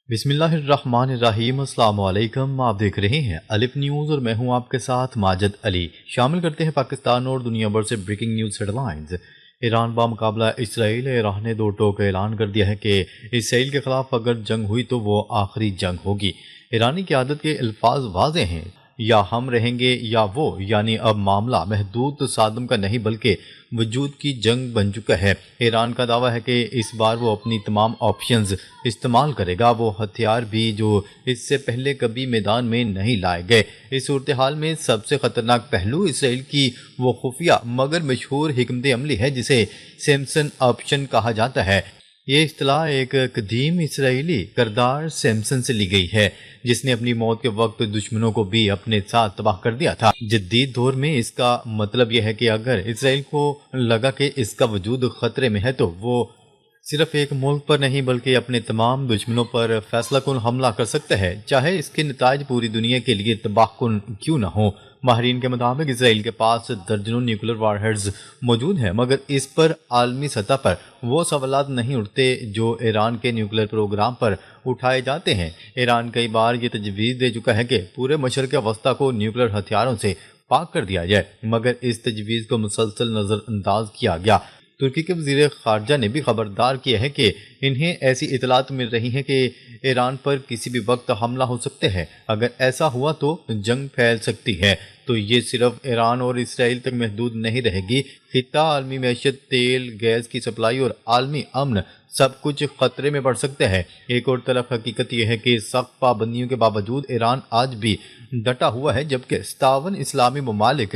بسم اللہ الرحمن الرحیم۔ السلام علیکم، آپ دیکھ رہے ہیں الف نیوز اور میں ہوں آپ کے ساتھ ماجد علی۔ شامل کرتے ہیں پاکستان اور دنیا بھر سے breaking news headlines. Iran بمقابلہ اسرائیل، ایران نے دو ٹوک اعلان کر دیا ہے کہ اسرائیل کے خلاف اگر جنگ ہوئی تو وہ آخری جنگ ہوگی۔ ایرانی قیادت کے الفاظ واضح ہیں، یا ہم رہیں گے یا وہ، یعنی اب معاملہ محدود تصادم کا نہیں بلکہ وجود کی جنگ بن چکا ہے۔ ایران کا دعویٰ ہے کہ اس بار وہ اپنی تمام آپشنز استعمال کرے گا، وہ ہتھیار بھی جو اس سے پہلے کبھی میدان میں نہیں لائے گئے۔ اس صورتحال میں سب سے خطرناک پہلو اسرائیل کی وہ خفیہ مگر مشہور حکمت عملی ہے جسے سیمسن آپشن کہا جاتا ہے۔ یہ اصطلاح ایک قدیم اسرائیلی کردار سیمسن سے لی گئی ہے، جس نے اپنی موت کے وقت دشمنوں کو بھی اپنے ساتھ تباہ کر دیا تھا۔ جدید دور میں اس کا مطلب یہ ہے کہ اگر اسرائیل کو لگا کہ اس کا وجود خطرے میں ہے تو وہ صرف ایک ملک پر نہیں بلکہ اپنے تمام دشمنوں پر فیصلہ کن حملہ کر سکتا ہے، چاہے اس کے نتائج پوری دنیا کے لیے تباہ کن کیوں نہ ہوں۔ ماہرین کے مطابق اسرائیل کے پاس درجنوں نیوکلیر وار ہیڈز موجود ہیں، مگر اس پر عالمی سطح پر وہ سوالات نہیں اٹھتے جو ایران کے نیوکلیر پروگرام پر اٹھائے جاتے ہیں۔ ایران کئی بار یہ تجویز دے چکا ہے کہ پورے مشرق وسطیٰ کو نیوکلیر ہتھیاروں سے پاک کر دیا جائے، مگر اس تجویز کو مسلسل نظر انداز کیا گیا۔ ترکی کے وزیر خارجہ نے بھی خبردار کیا ہے کہ انہیں ایسی اطلاعات مل رہی ہیں کہ ایران پر کسی بھی وقت حملہ ہو سکتے ہیں۔ اگر ایسا ہوا تو جنگ پھیل سکتی ہے، تو یہ صرف ایران اور اسرائیل تک محدود نہیں رہے گی۔ خطہ، عالمی معیشت، تیل، گیس کی سپلائی اور عالمی امن سب کچھ خطرے میں پڑ سکتا ہے۔ ایک اور طرف حقیقت یہ ہے کہ سخت پابندیوں کے باوجود ایران آج بھی ڈٹا ہوا ہے، جبکہ 57 اسلامی ممالک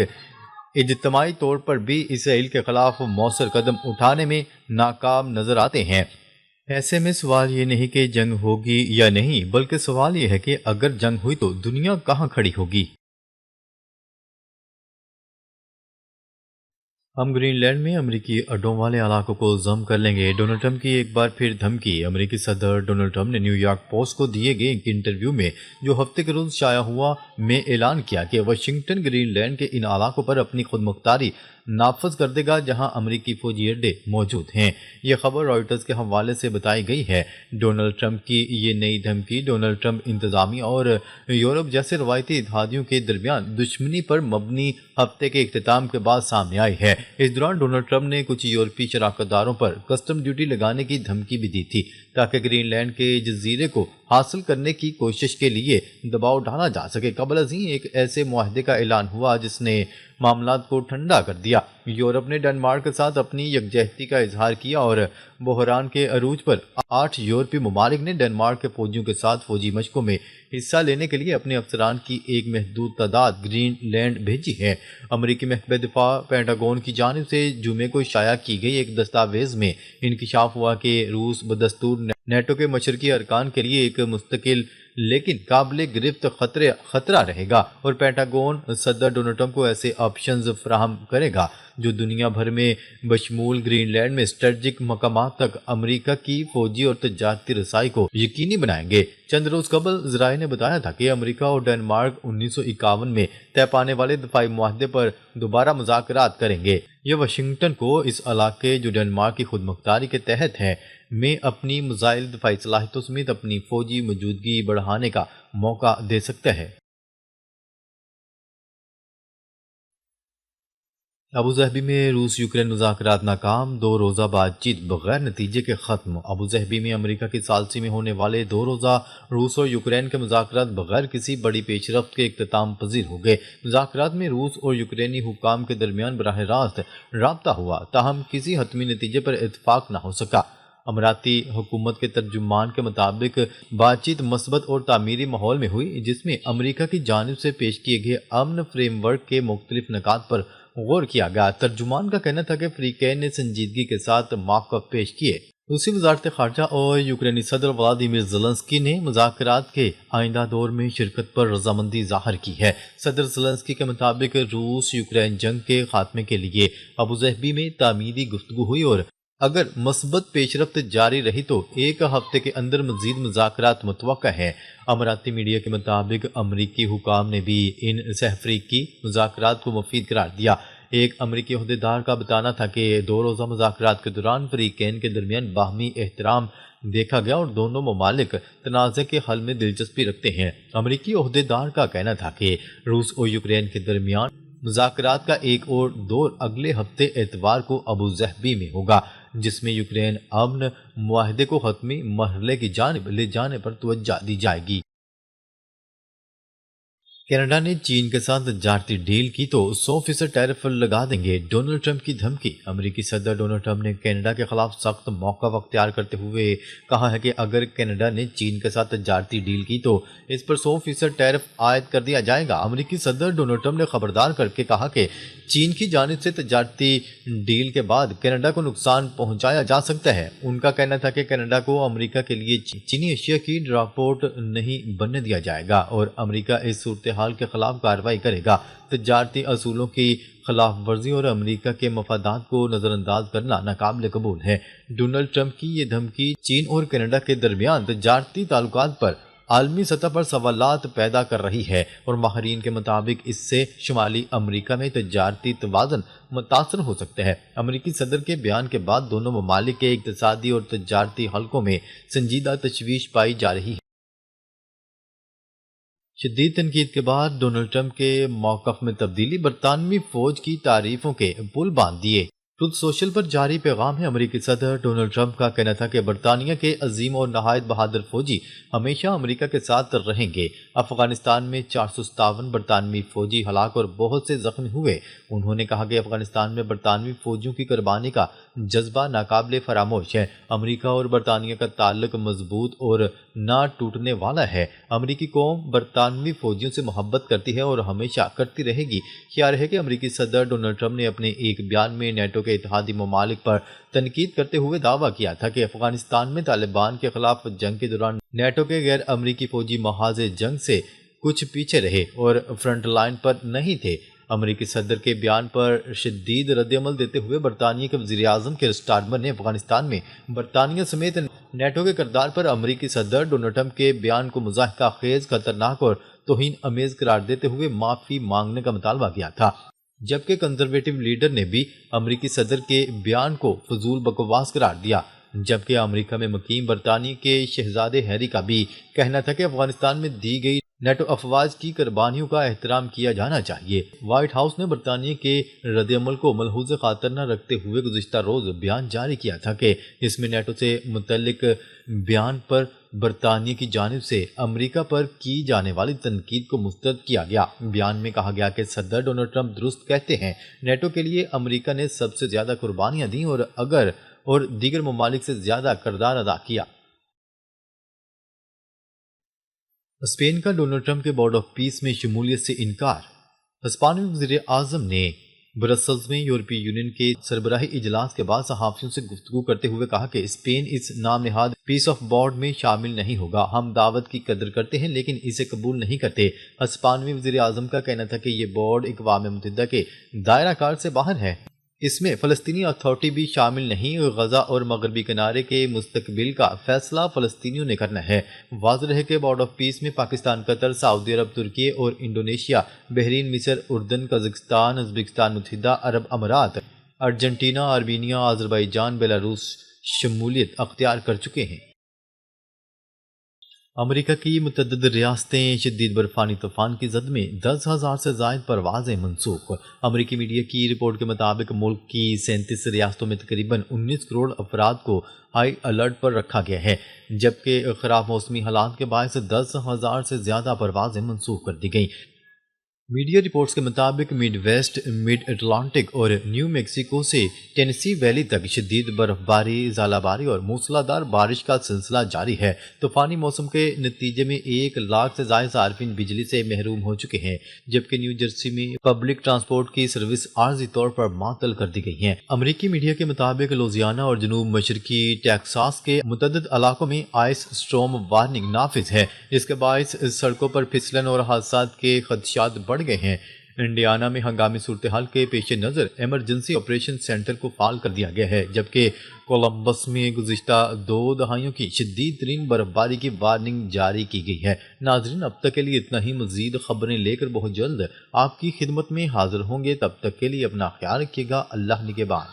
اجتماعی طور پر بھی اسرائیل کے خلاف مؤثر قدم اٹھانے میں ناکام نظر آتے ہیں۔ ایسے میں سوال یہ نہیں کہ جنگ ہوگی یا نہیں، بلکہ سوال یہ ہے کہ اگر جنگ ہوئی تو دنیا کہاں کھڑی ہوگی؟ ہم گرین لینڈ میں امریکی اڈوں والے علاقوں کو ضم کر لیں گے، ڈونلڈ ٹرمپ کی ایک بار پھر دھمکی۔ امریکی صدر ڈونلڈ ٹرمپ نے نیو یارک پوسٹ کو دیے گئے ایک انٹرویو میں، جو ہفتے کے روز شائع ہوا، میں اعلان کیا کہ واشنگٹن گرین لینڈ کے ان علاقوں پر اپنی خود مختاری نافذ کر دے گا جہاں امریکی فوجی اڈے موجود ہیں۔ یہ خبر رائٹرز کے حوالے سے بتائی گئی ہے۔ ڈونلڈ ٹرمپ کی یہ نئی دھمکی ڈونلڈ ٹرمپ انتظامیہ اور یورپ جیسے روایتی اتحادیوں کے درمیان دشمنی پر مبنی ہفتے کے اختتام کے بعد سامنے آئی ہے۔ اس دوران ڈونلڈ ٹرمپ نے کچھ یورپی شراکت داروں پر کسٹم ڈیوٹی لگانے کی دھمکی بھی دی تھی تاکہ گرین لینڈ کے جزیرے کو حاصل کرنے کی کوشش کے لیے دباؤ ڈالا جا سکے۔ قبل ازیں ایک ایسے معاہدے کا اعلان ہوا جس نے معاملات کو ٹھنڈا کر دیا۔ یورپ نے ڈنمارک کے ساتھ اپنی یکجہتی کا اظہار کیا اور بحران کے عروج پر 8 یورپی ممالک نے ڈنمارک کے فوجیوں کے ساتھ فوجی مشقوں میں حصہ لینے کے لیے اپنے افسران کی ایک محدود تعداد گرین لینڈ بھیجی ہے۔ امریکی محکمہ دفاع پینٹاگون کی جانب سے جمعے کو شائع کی گئی ایک دستاویز میں انکشاف ہوا کہ روس بدستور نیٹو کے مشرقی ارکان کے لیے ایک مستقل لیکن قابل گرفت خطرہ رہے گا، اور پینٹاگون صدر ڈونلڈ ٹرمپ کو ایسے آپشنز فراہم کرے گا جو دنیا بھر میں بشمول گرین لینڈ میں اسٹریٹجک مقامات تک امریکہ کی فوجی اور تجارتی رسائی کو یقینی بنائیں گے۔ چند روز قبل ذرائع نے بتایا تھا کہ امریکہ اور ڈنمارک 1951 میں طے پانے والے دفاعی معاہدے پر دوبارہ مذاکرات کریں گے۔ یہ واشنگٹن کو اس علاقے جو ڈنمارک کی خود مختاری کے تحت ہے میں اپنی مزائل دفاعی صلاحیتوں سمیت اپنی فوجی موجودگی بڑھانے کا موقع دے سکتا ہے۔ ابوظہبی میں روس یوکرین مذاکرات ناکام، 2 روزہ بات چیت بغیر نتیجے کے ختم۔ ابوظہبی میں امریکہ کی ثالثی میں ہونے والے 2 روزہ روس اور یوکرین کے مذاکرات بغیر کسی بڑی پیش رفت کے اختتام پذیر ہو گئے۔ مذاکرات میں روس اور یوکرینی حکام کے درمیان براہ راست رابطہ ہوا، تاہم کسی حتمی نتیجے پر اتفاق نہ ہو سکا۔ اماراتی حکومت کے ترجمان کے مطابق بات چیت مثبت اور تعمیری ماحول میں ہوئی، جس میں امریکہ کی جانب سے پیش کیے گئے امن فریم ورک کے مختلف نکات پر غور کیا گیا۔ ترجمان کا کہنا تھا کہ فریقین نے سنجیدگی کے ساتھ موقف پیش کیے۔ روسی وزارت خارجہ اور یوکرینی صدر ولادیمیر زیلنسکی نے مذاکرات کے آئندہ دور میں شرکت پر رضامندی ظاہر کی ہے۔ صدر زیلنسکی کے مطابق روس یوکرین جنگ کے خاتمے کے لیے ابوظہبی میں تعمیری گفتگو ہوئی، اور اگر مثبت پیش رفت جاری رہی تو ایک ہفتے کے اندر مزید مذاکرات متوقع ہیں۔ اماراتی میڈیا کے مطابق امریکی حکام نے بھی ان سہ فریقی مذاکرات کو مفید قرار دیا۔ ایک امریکی عہدیدار کا بتانا تھا کہ 2 روزہ مذاکرات کے دوران فریقین کے درمیان باہمی احترام دیکھا گیا اور دونوں ممالک تنازع کے حل میں دلچسپی رکھتے ہیں۔ امریکی عہدیدار کا کہنا تھا کہ روس اور یوکرین کے درمیان مذاکرات کا ایک اور دور اگلے ہفتے اتوار کو ابوظہبی میں ہوگا، جس میں یوکرین امن معاہدے کو حتمی مرحلے کی جانب لے جانے پر توجہ دی جائے گی۔ کینیڈا نے چین کے ساتھ تجارتی ڈیل کی تو 100% ٹیرف لگا دیں گے، ڈونلڈ ٹرمپ کی دھمکی۔ امریکی صدر ڈونلڈ ٹرمپ نے کینیڈا کے خلاف سخت موقف اختیار کرتے ہوئے کہا ہے کہ اگر کینیڈا نے چین کے ساتھ تجارتی ڈیل کی تو اس پر 100% ٹیرف عائد کر دیا جائے گا۔ امریکی صدر ڈونلڈ ٹرمپ نے خبردار کر کے کہا کہ چین کی جانب سے تجارتی ڈیل کے بعد کینیڈا کو نقصان پہنچایا جا سکتا ہے۔ ان کا کہنا تھا کہ کینیڈا کو امریکہ کے لیے چینی اشیاء کی ڈراپورٹ نہیں بننے دیا جائے گا اور امریکہ اس صورتحال کے خلاف کارروائی کرے گا۔ تجارتی اصولوں کی خلاف ورزی اور امریکہ کے مفادات کو نظر انداز کرنا ناقابل قبول ہے۔ ڈونلڈ ٹرمپ کی یہ دھمکی چین اور کینیڈا کے درمیان تجارتی تعلقات پر عالمی سطح پر سوالات پیدا کر رہی ہے اور ماہرین کے مطابق اس سے شمالی امریکہ میں تجارتی توازن متاثر ہو سکتا ہے۔ امریکی صدر کے بیان کے بعد دونوں ممالک کے اقتصادی اور تجارتی حلقوں میں سنجیدہ تشویش پائی جا رہی ہے۔ شدید تنقید کے بعد ڈونلڈ ٹرمپ کے موقف میں تبدیلی، برطانوی فوج کی تعریفوں کے پل باندھ دیے۔ ٹروتھ سوشل پر جاری پیغام ہے امریکی صدر ڈونلڈ ٹرمپ کا کہنا تھا کہ برطانیہ کے عظیم اور نہایت بہادر فوجی ہمیشہ امریکہ کے ساتھ رہیں گے۔ افغانستان میں 457 برطانوی فوجی ہلاک اور بہت سے زخمی ہوئے۔ انہوں نے کہا کہ افغانستان میں برطانوی فوجیوں کی قربانی کا جذبہ ناقابل فراموش ہے۔ امریکہ اور برطانیہ کا تعلق مضبوط اور نہ ٹوٹنے والا ہے۔ امریکی قوم برطانوی فوجیوں سے محبت کرتی ہے اور ہمیشہ کرتی رہے گی۔ خیال ہے کہ امریکی صدر ڈونلڈ ٹرمپ نے اپنے ایک بیان میں نیٹو کے اتحادی ممالک پر تنقید کرتے ہوئے دعویٰ کیا تھا کہ افغانستان میں طالبان کے خلاف جنگ کے دوران نیٹو کے غیر امریکی فوجی محاذ جنگ سے کچھ پیچھے رہے اور فرنٹ لائن پر نہیں تھے۔ امریکی صدر کے بیان پر شدید رد عمل دیتے ہوئے برطانیہ کے وزیر اعظم کیر سٹارمر نے افغانستان میں برطانیہ سمیت نیٹو کے کردار پر امریکی صدر ڈونلڈ ٹرمپ کے بیان کو مضحکہ خیز، خطرناک اور توہین آمیز قرار دیتے ہوئے معافی مانگنے کا مطالبہ کیا تھا، جبکہ کنزرویٹو لیڈر نے بھی امریکی صدر کے بیان کو فضول بکواس قرار دیا۔ جبکہ امریکہ میں مقیم برطانیہ کے شہزادے ہیری کا بھی کہنا تھا کہ افغانستان میں دی گئی نیٹو افواج کی قربانیوں کا احترام کیا جانا چاہیے۔ وائٹ ہاؤس نے برطانیہ کے رد عمل کو ملحوظ خاطر نہ رکھتے ہوئے گزشتہ روز بیان جاری کیا تھا کہ اس میں نیٹو سے متعلق بیان پر برطانیہ کی جانب سے امریکہ پر کی جانے والی تنقید کو مسترد کیا گیا۔ بیان میں کہا گیا کہ صدر ڈونلڈ ٹرمپ درست کہتے ہیں، نیٹو کے لیے امریکہ نے سب سے زیادہ قربانیاں دیں اور دیگر ممالک سے زیادہ کردار ادا کیا۔ اسپین کا ڈونلڈ ٹرمپ کے بورڈ آف پیس میں شمولیت سے انکار۔ ہسپانوی وزیر اعظم نے برسلز میں یورپی یونین کے سربراہی اجلاس کے بعد صحافیوں سے گفتگو کرتے ہوئے کہا کہ اسپین اس نام نہاد پیس آف بورڈ میں شامل نہیں ہوگا۔ ہم دعوت کی قدر کرتے ہیں لیکن اسے قبول نہیں کرتے۔ ہسپانوی وزیر اعظم کا کہنا تھا کہ یہ بورڈ اقوام متحدہ کے دائرہ کار سے باہر ہے۔ اس میں فلسطینی اتھارٹی بھی شامل نہیں۔ غزہ اور مغربی کنارے کے مستقبل کا فیصلہ فلسطینیوں نے کرنا ہے۔ واضح ہے کہ بورڈ آف پیس میں پاکستان، قطر، سعودی عرب، ترکی اور انڈونیشیا، بحرین، مصر، اردن، قازقستان، ازبکستان، متحدہ عرب امارات، ارجنٹینا، آرمینیا، آذربائیجان، بیلاروس شمولیت اختیار کر چکے ہیں۔ امریکہ کی متعدد ریاستیں شدید برفانی طوفان کی زد میں 10,000 سے زائد پروازیں منسوخ۔ امریکی میڈیا کی رپورٹ کے مطابق ملک کی 37 ریاستوں میں تقریباً 19 کروڑ افراد کو ہائی الرٹ پر رکھا گیا ہے، جبکہ خراب موسمی حالات کے باعث 10,000 سے زیادہ پروازیں منسوخ کر دی گئیں۔ میڈیا رپورٹس کے مطابق مڈ ویسٹ، مڈ اٹلانٹک اور نیو میکسیکو سے ٹینیسی ویلی تک شدید برف باری، ژالہ باری اور موسلادھار بارش کا سلسلہ جاری ہے۔ طوفانی موسم کے نتیجے میں 1 لاکھ سے زائد صارفین بجلی سے محروم ہو چکے ہیں، جبکہ نیو جرسی میں پبلک ٹرانسپورٹ کی سروس عارضی طور پر معطل کر دی گئی ہے۔ امریکی میڈیا کے مطابق لوزیانا اور جنوب مشرقی ٹیکساس کے متعدد علاقوں میں آئس اسٹارم وارننگ نافذ ہے، جس کے باعث سڑکوں پر پھسلن اور حادثات کے خدشات بڑھ گئے ہیں۔ انڈیانا میں ہنگامی صورتحال کے پیش نظر ایمرجنسی آپریشن سینٹر کو فعال کر دیا گیا ہے، جبکہ کولمبس میں گزشتہ 2 دہائیوں کی شدید ترین برف باری کی وارننگ جاری کی گئی ہے۔ ناظرین، اب تک کے لیے اتنا ہی۔ مزید خبریں لے کر بہت جلد آپ کی خدمت میں حاضر ہوں گے، تب تک کے لیے اپنا خیال رکھیے گا۔ اللہ نگہبان۔